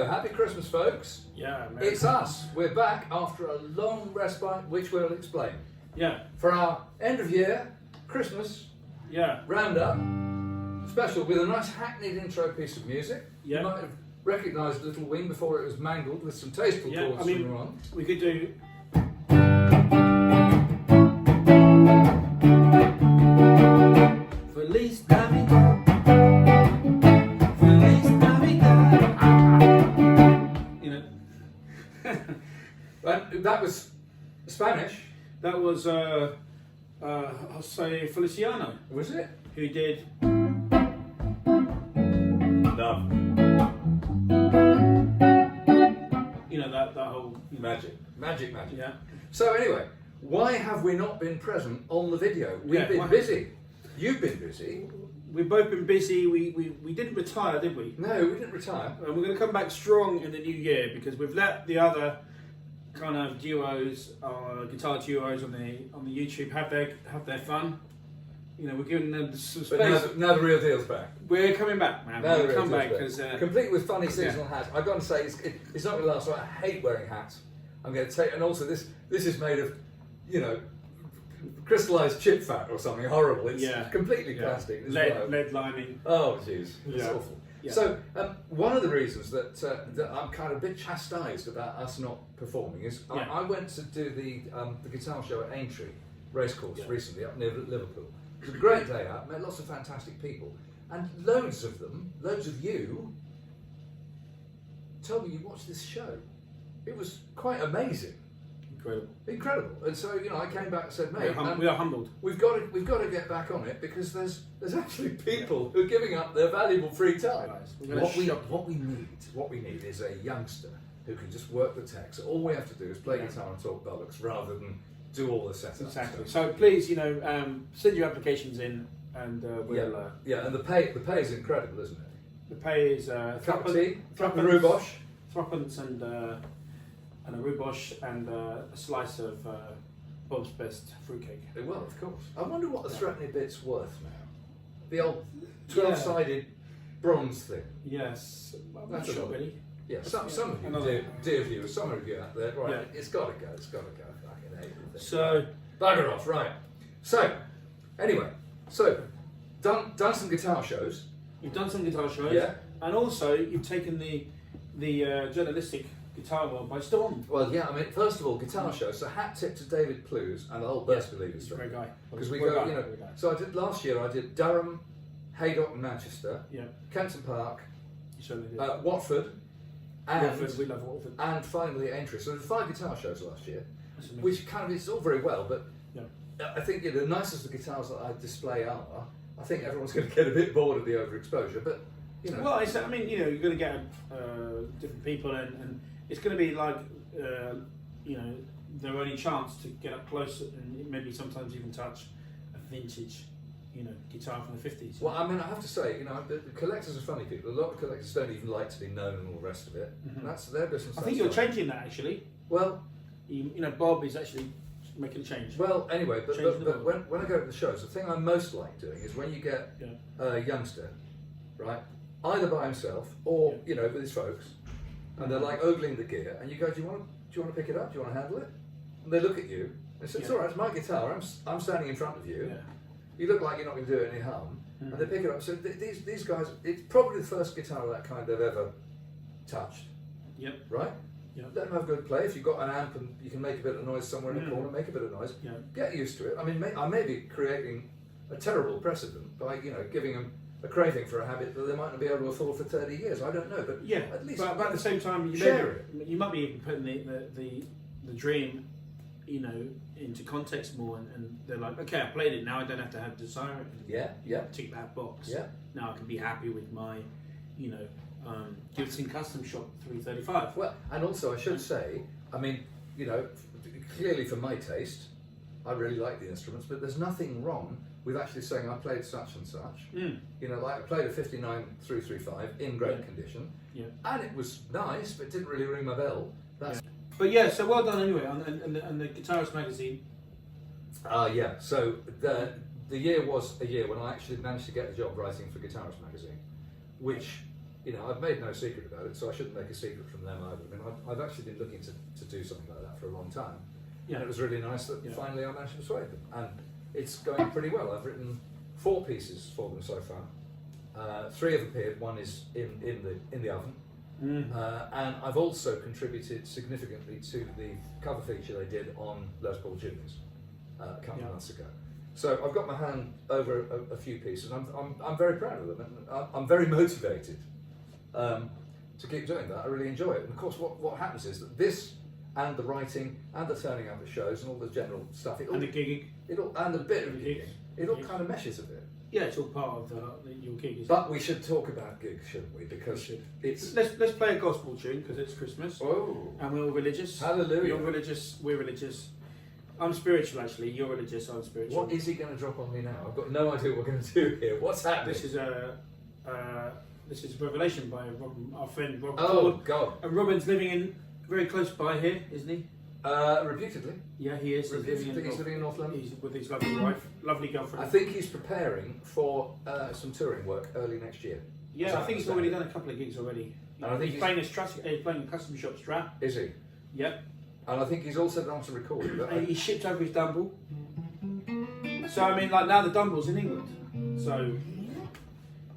Happy Christmas, folks. Yeah, it's us. We're back after a long respite, which we'll explain. Yeah. For our end of year, Christmas, Roundup special with a nice hackneyed intro piece of music. Yeah. You might have recognised Little Wing before it was mangled with some tasteful chords from Ramon. We could do. Feliz Navidad. Feliz Navidad. You know. That was Spanish. That was I'll say Feliciano. Was it? Who did Love. You know that whole Magic. Yeah. So anyway, why have we not been present on the video? We've been busy. You've been busy. We've both been busy. We didn't retire, did we? No, we didn't retire. And we're going to come back strong in the new year because we've let the other kind of duos, guitar duos on the YouTube have their fun. You know, we're giving them some space. But now the real deal's back. We're coming back, man. Now We're the real come deal's back because complete with funny seasonal hats. I've got to say, it's not going to last. I hate wearing hats. I'm going to take, and also this is made of, you know, crystallized chip fat or something horrible. It's completely plastic. Lead lining. Oh, jeez, it's awful. Yeah. So one of the reasons that I'm kind of a bit chastised about us not performing is I went to do the guitar show at Aintree Racecourse recently up near Liverpool. It was a great day out. Met lots of fantastic people, and loads of you, told me you watched this show. It was quite amazing. Incredible. And so, you know, I came back and said, mate, we are humbled. We've got to get back on it because there's actually people who are giving up their valuable free time. What we need is a youngster who can just work the tech. So all we have to do is play guitar and talk bollocks rather than do all the setup. Exactly. So please, you know, send your applications in, and we'll. And the pay is incredible, isn't it? The pay is cup of tea, cup of rhubarb, threepence and a rhubarb and a slice of Bob's Best fruitcake. Well, of course. I wonder what the threepenny bit's worth now. The old 12-sided bronze thing. Yes, I'm not That's sure really. Yeah, some of you, dear viewers, some of you out there, right? It's got to go. Fucking hate it. So bugger off, right? So anyway, done some guitar shows. You've done some guitar shows, and also you've taken the journalistic guitar world by storm. Well, yeah, I mean, first of all, guitar shows. So hat tip to David Plews and the whole Burst Believers. Great guy. Because we go, you know. So I did last year. I did Durham, Haydock, and Manchester. Yeah. Kenton Park. You certainly did. Watford. And Watford, we love Watford. And finally Aintree. So there were 5 guitar shows last year, which kind of is all very well, but I think the nice as the guitars that I display are, I think everyone's going to get a bit bored of the overexposure. But You know. Well, I mean, you know, you're going to get different people, and it's going to be like, you know, their only chance to get up close and maybe sometimes even touch a vintage, you know, guitar from the 50s. Well, I mean, I have to say, you know, the collectors are funny people. A lot of collectors don't even like to be known and all the rest of it. Mm-hmm. That's their business. I think you're changing that actually. Well, you know, Bob is actually making a change. Well, anyway, but when I go to the shows, the thing I most like doing is when you get a youngster, right, either by himself or you know with his folks, and they're like ogling the gear, and you go, do you want to pick it up? Do you want to handle it? And they look at you. They say, it's all right. It's my guitar. I'm standing in front of you. Yeah. You look like you're not going to do it any harm, and they pick it up. So these guys, it's probably the first guitar of that kind they've ever touched. Yep. Right. Yep. Let them have good play. If you've got an amp and you can make a bit of noise somewhere in the corner, make a bit of noise. Yeah. Get used to it. I mean, I may be creating a terrible precedent by giving them a craving for a habit that they might not be able to afford for 30 years. I don't know, but at least. But at the same time, you might be putting the dream, you know, into context more, and they're like, okay, I played it now. I don't have to have desire it. Tick that box. Yeah. Now I can be happy with my, you know. Gibson Custom Shop 335. Well, and also I should say, I mean, you know, clearly for my taste, I really like the instruments, but there's nothing wrong with actually saying I played such and such. You know, like I played a 59 335 in great condition, and it was nice, but it didn't really ring my bell. But so well done anyway, and the Guitarist magazine. So the year was a year when I actually managed to get a job writing for Guitarist magazine, which. You know, I've made no secret about it, so I shouldn't make a secret from them either. I mean, I've actually been looking to do something like that for a long time. And it was really nice that finally I managed to persuade them. And it's going pretty well. I've written 4 pieces for them so far. 3 have appeared, 1 is in the oven. And I've also contributed significantly to the cover feature they did on Les Paul Juniors a couple of months ago. So I've got my hand over a few pieces. I'm very proud of them, and I'm very motivated. To keep doing that. I really enjoy it. And of course what happens is that this and the writing and the turning up at shows and all the general stuff and the gigging and a bit of gigging, it all kind of meshes a bit. Yeah, it's all part of your gig. But we should talk about gigs, shouldn't we? Because it's let's play a gospel tune because it's Christmas. Oh, and we're all religious. Hallelujah. You're religious, we're religious. I'm spiritual actually, you're religious, I'm spiritual. What is he going to drop on me now? I've got no idea what we're going to do here. What's happening? This is Revelation by our friend Rob. Oh, God. And Robin's living very close by here, isn't he? Reputedly. Yeah, he is. He's living in North London. He's with his lovely wife, lovely girlfriend. I think he's preparing for some touring work early next year. Yeah, I think he's already done a couple of gigs already. And I think he's playing a Custom Shop Strat. Is he? Yep. And I think he's also done some recording. He shipped over his Dumble. So I mean, like now the Dumble's in England. So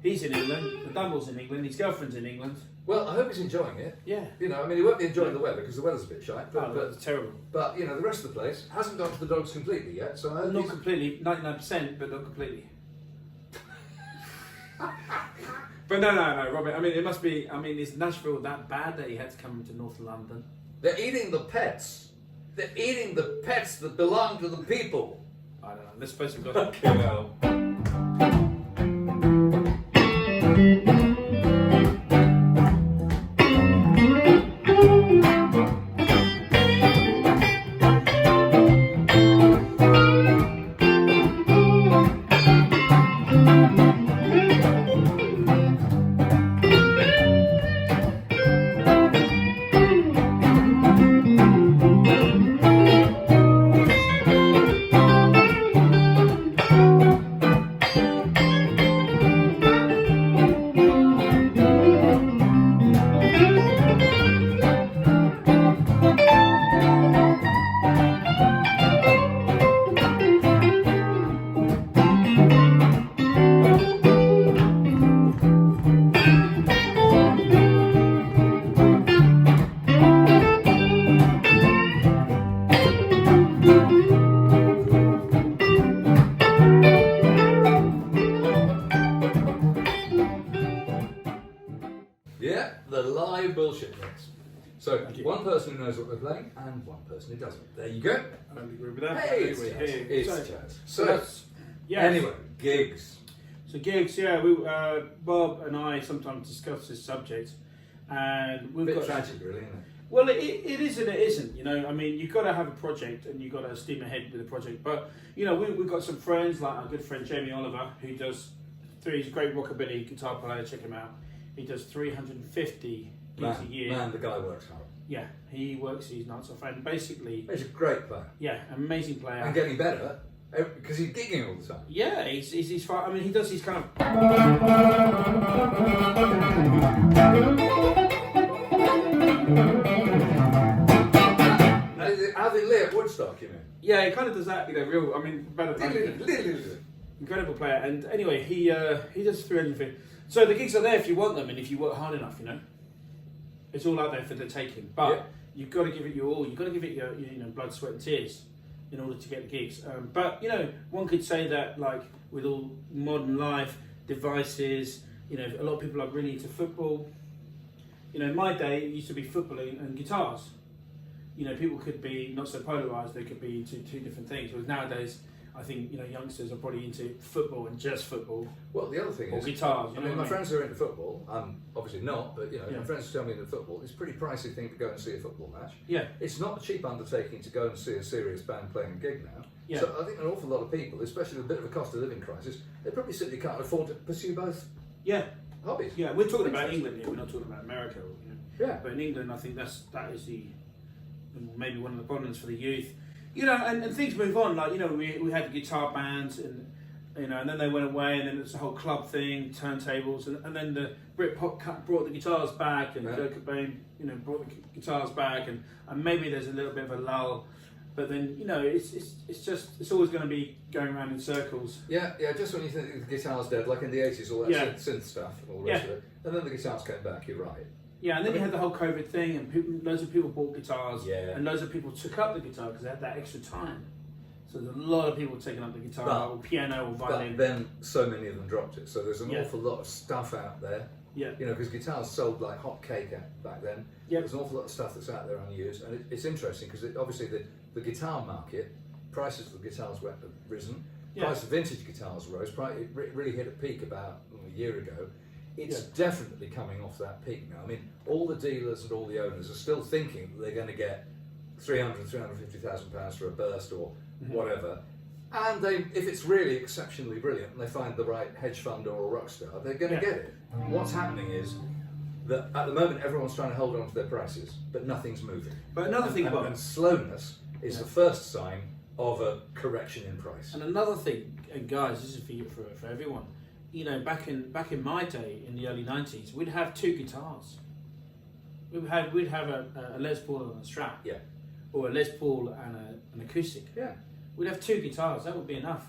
he's in England. The Dumble's in England. His girlfriend's in England. Well, I hope he's enjoying it. Yeah. You know, I mean, he won't be enjoying the weather because the weather's a bit shite. But it's terrible. But you know, the rest of the place hasn't gone to the dogs completely yet. So I hope not completely, 99%, but not completely. But no, Robert. I mean, it must be. I mean, is Nashville that bad that he had to come to North London? They're eating the pets. They're eating the pets that belong to the people. I don't know. Let's play some God. Okay, well. So one person who knows what they're playing and one person who doesn't. There you go. I agree with that. Hey, it's Chaz. So, yes. Anyway, gigs. So gigs, yeah. Bob and I sometimes discuss this subject, and we've got tragic, really, isn't it? Well, it is and it isn't. You know, I mean, you've got to have a project and you've got to steam ahead with the project. But you know, we've got some friends like our good friend Jamie Oliver, who does. He's a great rockabilly guitar player. Check him out. He does 350 gigs a year. Man, the guy works hard. Yeah, he works his nuts off, and basically, he's a great player. Yeah, amazing player, and getting better because he's gigging all the time. Yeah, he's fine. I mean, he does his kind of. How did Lee at Woodstock, you mean? Yeah, he kind of does that. You know, real. I mean, better. Incredible player, and anyway, he does 350. So the gigs are there if you want them, and if you work hard enough, you know. It's all out there for the taking, but you've got to give it your all. You've got to give it your blood, sweat, and tears in order to get the gigs. But you know, one could say that like with all modern life devices, you know, a lot of people are really into football. You know, in my day, it used to be football and guitars. You know, people could be not so polarised. They could be into two different things. Whereas nowadays, I think youngsters are probably into football and just football. Well, the other thing is guitars. I mean, my friends who are into football. Obviously not, but my friends who tell me into football. It's a pretty pricey thing to go and see a football match. Yeah, it's not a cheap undertaking to go and see a serious band playing a gig now. Yeah. So I think an awful lot of people, especially with a bit of a cost of living crisis, they probably simply can't afford to pursue both. Yeah. Hobbies. Yeah, we're talking about England here. We're not talking about America. Yeah. But in England, I think that is maybe one of the problems for the youth. You know, and things move on. Like, you know, we had the guitar bands, and and then they went away, and then it's the whole club thing, turntables, and then the Britpop brought the guitars back, and Kurt Cobain, brought the guitars back, and maybe there's a little bit of a lull, but then it's always going to be going around in circles. Yeah. Just when you think the guitar's dead, like in the 80s, all that synth stuff, all the rest of it, and then the guitars came back. You're right. Yeah, and then you had the whole COVID thing, and loads of people bought guitars, and loads of people took up the guitar because they had that extra time. So there's a lot of people taking up the guitar, or piano, or violin. But then so many of them dropped it. So there's an awful lot of stuff out there. Yeah. Because guitars sold like hot cake back then. Yeah. There's an awful lot of stuff that's out there unused, and it's interesting because obviously the guitar market, prices of the guitars have risen. Price of vintage guitars rose. It really hit a peak about a year ago. It's definitely coming off that peak now. I mean, all the dealers and all the owners are still thinking that they're going to get £350,000 for a burst or whatever. And if it's really exceptionally brilliant and they find the right hedge fund or a rock star, they're going to get it. What's happening is that at the moment everyone's trying to hold on to their prices, but nothing's moving. But another thing about slowness is the first sign of a correction in price. And another thing, and guys, this is for everyone. Back in my day, in the early 90s, we'd have two guitars. We'd have a Les Paul and a Strat, or a Les Paul and an acoustic. Yeah, we'd have two guitars. That would be enough.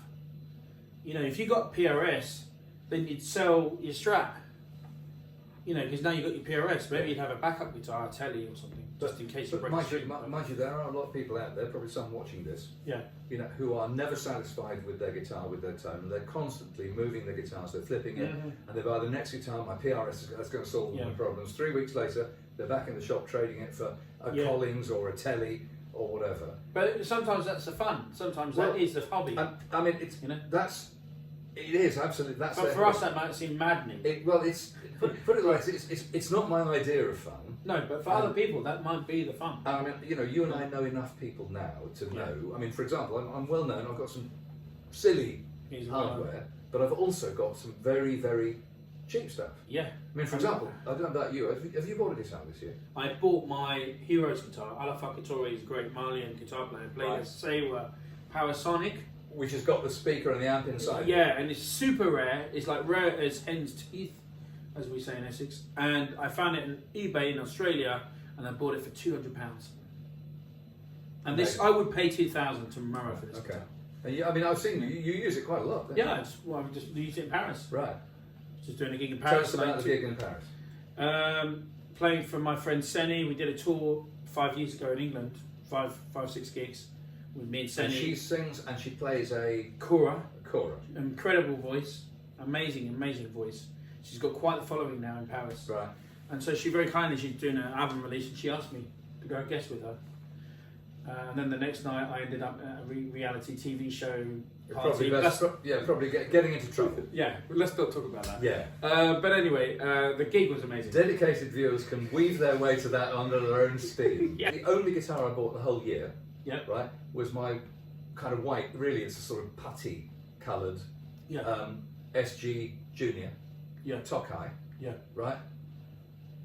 If you got PRS, then you'd sell your Strat. Because now you've got your PRS. Maybe you'd have a backup guitar, a telly or something, just in case you break the string. Mind you, there are a lot of people out there, probably some watching this, who are never satisfied with their guitar, with their tone, and they're constantly moving their guitars, they're flipping it, and they buy the next guitar, my PRS that's going to solve all my problems. 3 weeks later, they're back in the shop trading it for a Collins or a telly or whatever. But sometimes that's the fun. Sometimes that is the hobby. I mean, it's it is absolutely. But for us, that might seem maddening. Put it like this: it's not my idea of fun. No, but for other people, that might be the fun. I mean, you and I know enough people now to know. I mean, for example, I'm well known. I've got some silly hardware, but I've also got some very, very cheap stuff. Yeah. I mean, for example, I don't know about you. Have you bought a guitar this year? I bought my Heroes guitar. Ala Fakatore is a great Malian guitar player. Playing a Sewa Powersonic. Which has got the speaker and the amp inside. Yeah, and it's super rare. It's like rare as hen's teeth, as we say in Essex. And I found it on eBay in Australia, and I bought it for £200. And this, I would pay $2,000 tomorrow for this. Okay. And I've seen you use it quite a lot. Yeah, I just used it in Paris. Right. Just doing a gig in Paris. Tell us about the gig in Paris. Playing for my friend Seni. We did a tour 5 years ago in England. 6 gigs. With me and Seni. And she sings and she plays a kora. Incredible voice, amazing voice. She's got quite the following now in Paris. Right. And so she very kindly, she's doing an album release, and she asked me to go guest with her. And then the next night I ended up at a reality TV show party. Probably getting into trouble. Yeah, let's not talk about that. Yeah. But anyway, the gig was amazing. Dedicated viewers can weave their way to that under their own steam. Yeah. The only guitar I bought the whole year, yeah, right, was my kind of white, really it's a sort of putty coloured SG Junior, Tokai, right,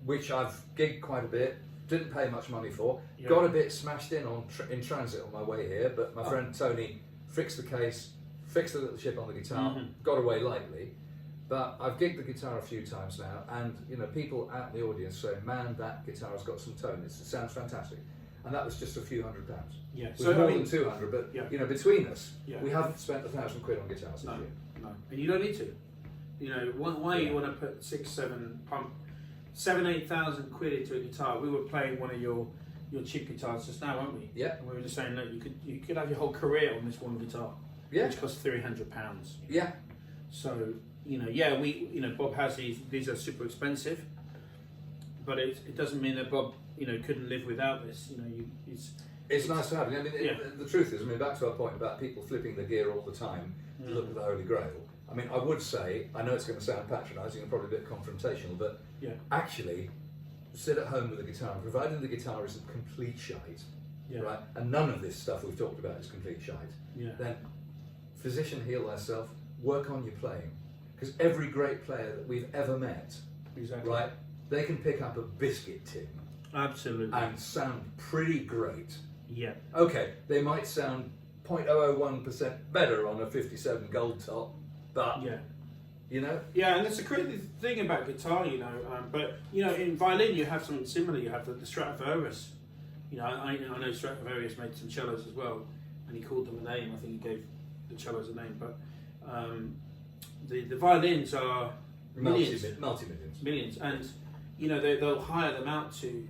which I've gigged quite a bit, didn't pay much money for, got a bit smashed in in transit on my way here, but my friend Tony fixed the case, fixed the little chip on the guitar, got away lightly. But I've gigged the guitar a few times now, and people out in the audience say, "Man, that guitar has got some tone. It sounds fantastic." And that was just a few £100. Yeah, so more than 200. But between us, we haven't spent £1,000 on guitars this year. No, and you don't need to. Why you want to put 7,000-8,000 quid into a guitar? We were playing one of your cheap guitars just now, weren't we? Yeah. And we were just saying, look, you could have your whole career on this one guitar, which costs £300. Yeah. So Bob has these are super expensive, but it doesn't mean that Bob couldn't live without this. It's nice to have. I mean, the truth is, back to our point about people flipping their gear all the time to look at the Holy Grail. I mean, I would say, I know it's going to sound patronising and probably a bit confrontational, but actually, sit at home with a guitar, providing the guitar isn't complete shite, right, and none of this stuff we've talked about is complete shite, then physician, heal thyself, work on your playing. Because every great player that we've ever met, right, they can pick up a biscuit tin. Absolutely. And sound pretty great. Yeah. Okay, they might sound 0.001% better on a 57 gold top, but Yeah, and that's the crazy thing about guitar, but in violin you have something similar. You have the Stradivarius. I know Stradivarius made some cellos as well, and he called them a name. I think he gave the cellos a name, but the violins are millions, and they'll hire them out to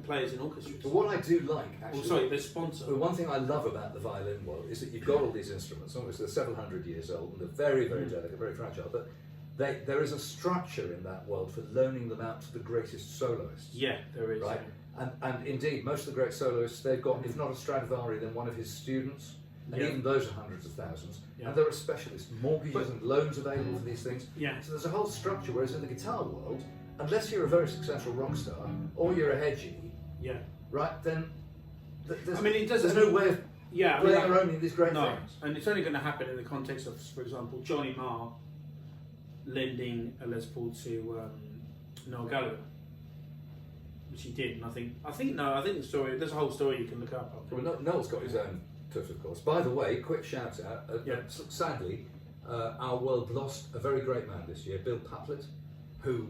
players in orchestras. But what I do like, actually, they sponsor. The one thing I love about the violin world is that you've got all these instruments. Obviously, they're several hundred years old and they're very, very delicate, very fragile. But there is a structure in that world for loaning them out to the greatest soloists. Yeah, there is. Right, and indeed, most of the great soloists, they've got, if not a Stradivari, then one of his students. And even those are hundreds of thousands. And there are specialist mortgages and loans available for these things. Yeah. So there's a whole structure, whereas in the guitar world, unless you're a very successful rock star or you're a hedgie, right, then there's no way of playing or owning these great things. And it's only going to happen in the context of, for example, Johnny Marr lending a Les Paul to Noel Gallagher, which he did. And I think the story. There's a whole story you can look up. Well, Noel's got his own touch, of course. By the way, quick shout out. Sadly, our world lost a very great man this year, Bill Pett, who,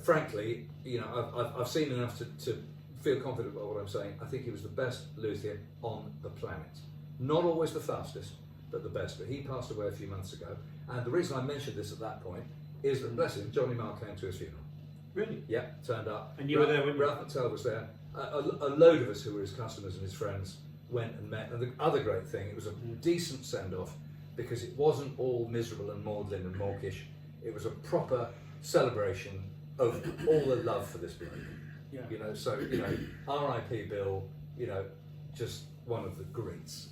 frankly, I've seen enough to feel confident about what I'm saying. I think he was the best luthier on the planet. Not always the fastest, but the best. But he passed away a few months ago. And the reason I mentioned this at that point is that, bless him, Johnny Marr came to his funeral. Really? Yeah, turned up. And you were there, weren't you? Ralph McTell was there. A load of us who were his customers and his friends went and met. And the other great thing, it was a decent send-off because it wasn't all miserable and maudlin and mawkish. It was a proper celebration of all the love for this bloke. So R.I.P. Bill. Just one of the greats.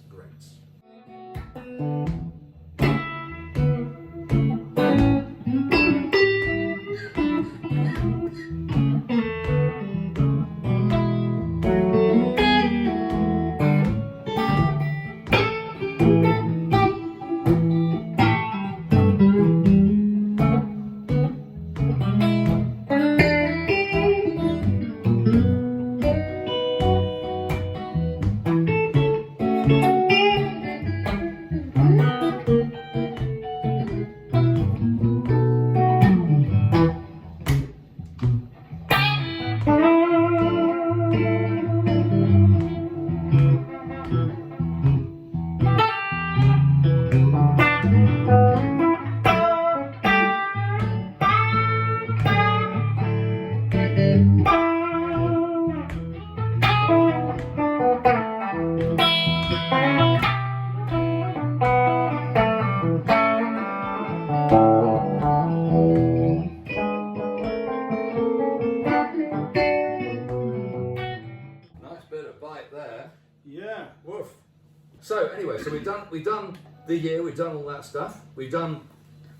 So anyway, so we've done the year, we've done all that stuff, we've done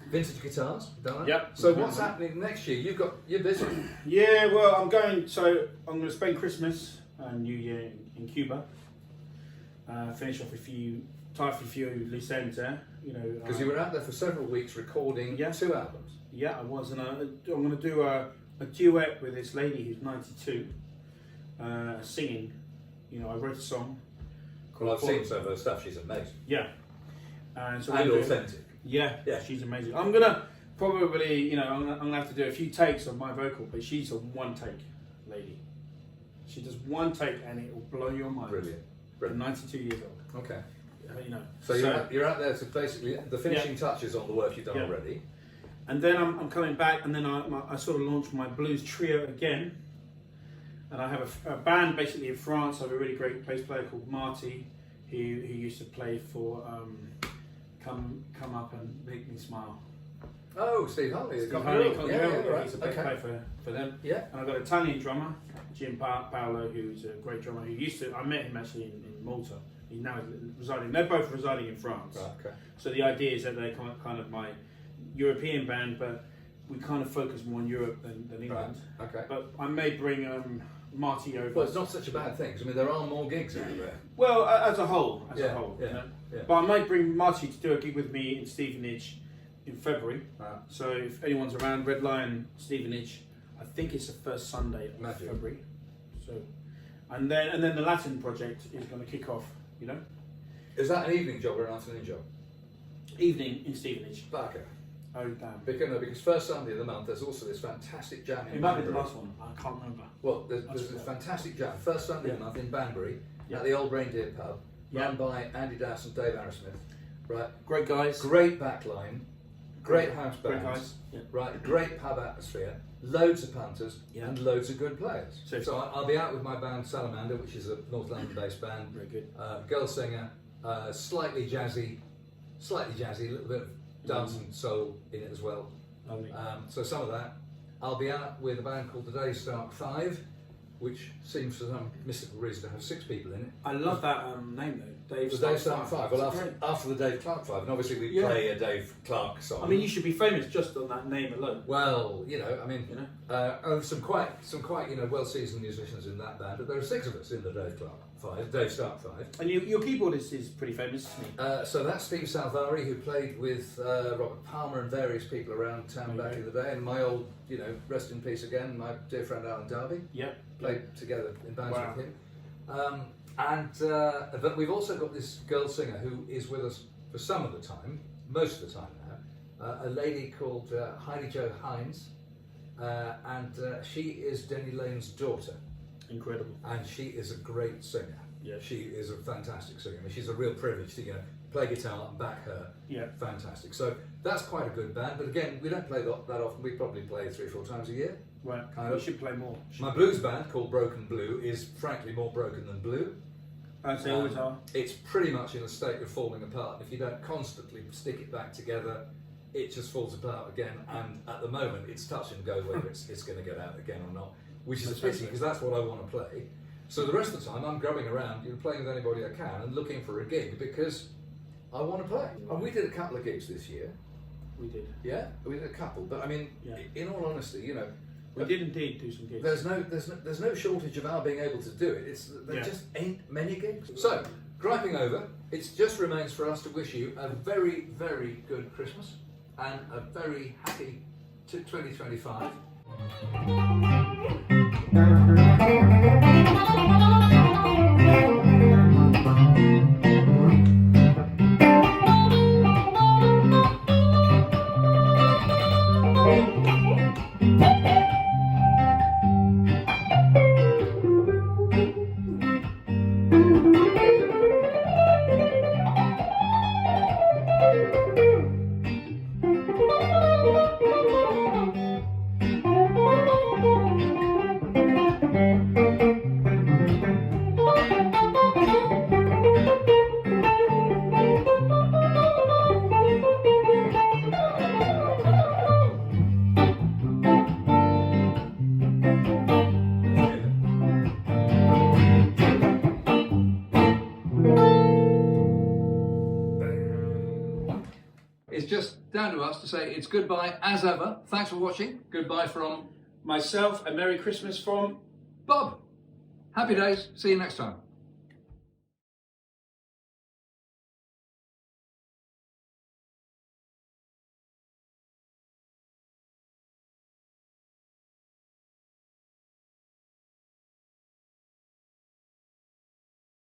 vintage guitars, we've done that. Yep. So what's happening next year? You're busy. Yeah, well, I'm going to spend Christmas and New Year in Cuba. Finish off a few loose ends there, you know. Because you were out there for several weeks recording 2 albums. Yeah, I was, and I'm going to do a duet with this lady who's 92, singing. You know, I wrote a song. Well, I've seen some of her stuff. She's amazing. Yeah, and authentic. Yeah, she's amazing. I'm gonna probably, you know, I'm gonna have to do a few takes of my vocal, but she's a one take lady. She does one take and it will blow your mind. Brilliant. 92 years old. Okay. You know. So you're out there to basically the finishing touches on the work you've done already. And then I'm coming back, and then I sort of launched my blues trio again. And I have a band basically in France. I have a really great bass player called Marty, who used to play for Come Up and Make Me Smile. Oh, Steve Harley. He's a bass player for them. Yeah. And I've got an Italian drummer, Jim Paolo, who's a great drummer. I met him actually in Malta. He's now residing. They're both residing in France. Right, okay. So the idea is that they're kind of my European band, but we kind of focus more on Europe than England. Right. Okay. But I may bring Marty over. Well, it's not such a bad thing. I mean, there are more gigs out there. Well, as a whole, you know? Yeah. But I might bring Marty to do a gig with me in Stevenage in February. Right. So if anyone's around, Red Lion, Stevenage, I think it's the first Sunday of February. So, and then the Latin project is going to kick off. You know. Is that an evening job or an afternoon job? Evening in Stevenage. Okay. Oh damn. Because first Sunday of the month there's also this fantastic jam in It might be Banbury. the last one. I can't remember. Well, there's this fantastic jam first Sunday of the month in Banbury at the Old Reindeer Pub, run by Andy Dass and Dave Arrowsmith. Right. Great guys. Great backline. Great house band. Great guys. Yeah. Right. Great pub atmosphere. Loads of punters and loads of good players. So I'll be out with my band Salamander, which is a North London-based band. Very good. Girl singer, slightly jazzy, a little bit of dance and soul in it as well. Lovely. So some of that. I'll be out with a band called the Daystart 5, which seems for some mystical reason to have 6 people in it. I love that name though. The Daystart 5. Well, after the Dave Clark 5, and obviously we play a Dave Clark song. I mean, you should be famous just on that name alone. Well, you know, I mean, some quite well-seasoned musicians in that band, but there are 6 of us in the Dave Clark 5, Daystart 5. And your keyboardist is pretty famous, isn't he? So that's Steve Salvari, who played with Robert Palmer and various people around town back in the day, and my old, rest in peace again, my dear friend Alan Darby. Yep. Played together in bands with him. But we've also got this girl singer who is with us for some of the time, most of the time now, a lady called Heidi Jo Hines, and she is Denny Lane's daughter. Incredible. And she is a great singer. Yeah. She is a fantastic singer. I mean, she's a real privilege to play guitar and back her. Yeah. Fantastic. So that's quite a good band, but again, we don't play that often. We probably play 3 or 4 times a year. Right. We should play more. My blues band, called Broken Blue, is frankly more broken than blue. As they always are. It's pretty much in a state of falling apart. If you don't constantly stick it back together, it just falls apart again. And at the moment, it's touch and go whether it's going to get out again or not, which is a pity because that's what I want to play. So the rest of the time, I'm grubbing around, playing with anybody I can and looking for a gig because I want to play. And we did a couple of gigs this year. We did. Yeah, we did a couple. But I mean, in all honesty, we did indeed do some gigs. There's no shortage of our being able to do it. There just ain't many gigs. So, griping over, it just remains for us to wish you a very, very good Christmas and a very happy 2025. it's just down to us to say it's goodbye as ever. Thanks for watching. Goodbye from myself, and Merry Christmas from Bob. Happy days. See you next time.